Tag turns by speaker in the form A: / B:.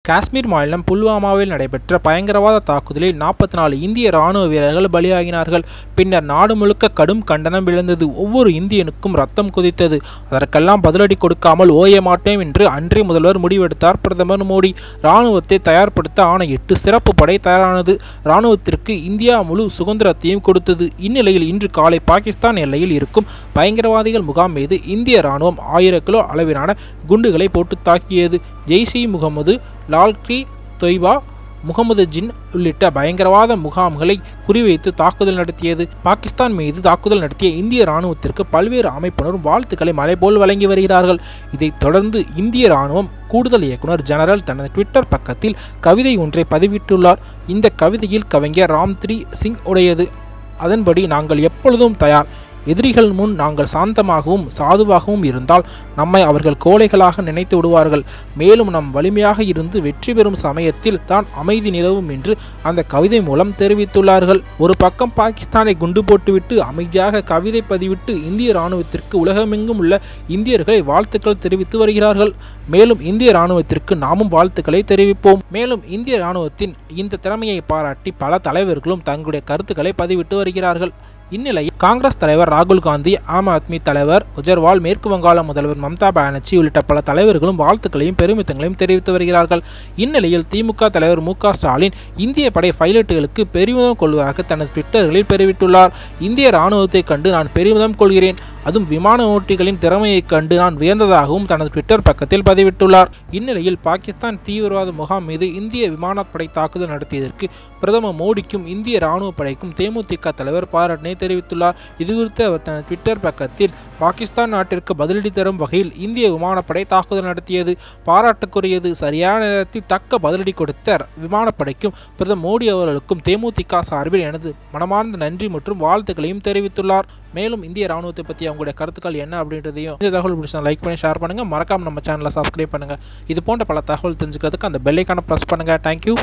A: காஷ்மீர் மாநிலம் புல்வாமாவில் நடைபெற்ற பயங்கரவாத தாக்குதலில் 44 இந்திய ராணுவ வீரர்கள் பலியாகினார்கள். பின்னர் நாடு முழுக்க கடும் கண்டனம் எழுந்தது. ஒவ்வொரு இந்தியனுக்கும் ரத்தம் கொதித்தது. அதற்கெல்லாம் பதிலடி கொடுக்காமல் ஓய மாட்டேன் என்று அன்றைய முதல்வர் முடிவெடுத்தார் பிரதமர் மோடி. ராணுவத்தை தயார்படுத்த ஆணையிட்டு சிறப்பு படை தயாரானது. ராணுவத்திற்கு இந்தியா முழு சுதந்திரத்தையும் கொடுத்தது. இந்நிலையில் இன்று காலை பாகிஸ்தான் எல்லையில் இருக்கும் பயங்கரவாதிகள் முகாம் மீது இந்திய ராணுவம் 1000 கிலோ அளவிலான குண்டுகளை போட்டு தாக்கியது. ஜெய்ஷ் இ முகமது, லால்கி தொய்பா, முகமது ஜின் உள்ளிட்ட பயங்கரவாத முகாம்களை குறிவைத்து தாக்குதல் நடத்தியது. பாகிஸ்தான் மீது தாக்குதல் நடத்திய இந்திய ராணுவத்திற்கு பல்வேறு அமைப்பினரும் வாழ்த்துக்களை மலைபோல் வழங்கி வருகிறார்கள். இதைத் தொடர்ந்து இந்திய ராணுவம் கூடுதல் இயக்குனர் ஜெனரல் தனது ட்விட்டர் பக்கத்தில் கவிதை ஒன்றை பதிவிட்டுள்ளார். இந்த கவிதையில் கவிஞர் ராம்த்ரி சிங் உடையது. அதன்படி, நாங்கள் எப்பொழுதும் தயார். எதிரிகள் முன் நாங்கள் சாந்தமாகவும் சாதுவாகவும் இருந்தால் நம்மை அவர்கள் கோழைகளாக நினைத்து விடுவார்கள். மேலும் நம் வலிமையாக இருந்து வெற்றி பெறும் சமயத்தில் தான் அமைதி நிலவும் என்று அந்த கவிதை மூலம் தெரிவித்துள்ளார்கள். ஒரு பக்கம் பாகிஸ்தானை குண்டு போட்டுவிட்டு அமைதியாக கவிதை பதிவிட்டு இந்திய ராணுவத்திற்கு உலகமெங்கும் உள்ள இந்தியர்களை வாழ்த்துக்கள் தெரிவித்து வருகிறார்கள். மேலும் இந்திய ராணுவத்திற்கு நாமும் வாழ்த்துக்களை தெரிவிப்போம். மேலும் இந்திய ராணுவத்தின் இந்த திறமையை பாராட்டி பல தலைவர்களும் தங்களுடைய கருத்துக்களை பதிவிட்டு வருகிறார்கள். இந்நிலையில் காங்கிரஸ் தலைவர் ராகுல் காந்தி, ஆம் ஆத்மி தலைவர் கெஜ்ரிவால், மேற்கு வங்காள முதல்வர் மம்தா பானர்ஜி உள்ளிட்ட பல தலைவர்களும் வாழ்த்துக்களையும் பெருமிதங்களையும் தெரிவித்து வருகிறார்கள். இந்நிலையில் திமுக தலைவர் மு.க. ஸ்டாலின் இந்திய படை பைலட்டுகளுக்கு பெருமிதம் கொள்வதாக தனது ட்விட்டர்களில் தெரிவித்துள்ளார். இந்திய ராணுவத்தை கண்டு நான் பெருமிதம் கொள்கிறேன். அதுவும் விமான ஓட்டிகளின் திறமையை கண்டு நான் வியந்ததாகவும் தனது ட்விட்டர் பக்கத்தில் பதிவிட்டுள்ளார். இந்நிலையில் பாகிஸ்தான் தீவிரவாத முகாம் மீது இந்திய விமானப்படை தாக்குதல் நடத்தியதற்கு பிரதமர் மோடிக்கும் இந்திய ராணுவ படைக்கும் தேமுதிக தலைவர் பாராட்டினை தெரிவித்துள்ளார். இதுகுறித்து அவர் தனது ட்விட்டர் பக்கத்தில், பாகிஸ்தான் நாட்டிற்கு பதிலடி தரும் வகையில் இந்திய விமானப்படை தாக்குதல் நடத்தியது பாராட்டுக்குரியது. சரியான நேரத்தில் தக்க பதிலடி கொடுத்த விமானப்படைக்கும் பிரதமர் மோடி அவர்களுக்கும் தேமுதிக சார்பில் எனது மனமார்ந்த நன்றி மற்றும் வாழ்த்துக்களையும் தெரிவித்துள்ளார். மேலும் இந்திய ராணுவத்தை பற்றி அவங்களுடைய கருத்துக்கள் என்ன அப்படின்றதையும் இந்த தகவல் பிடிச்சா லைக் பண்ணி ஷேர் பண்ணுங்க. மறக்காம நம்ம சேனலை சப்ஸ்கிரைப் பண்ணுங்க. இது போன்ற பல தகவல் தெரிஞ்சுக்கிறதுக்கு அந்த பெல் ஐகானை பிரஸ் பண்ணுங்க. தேங்க்யூ.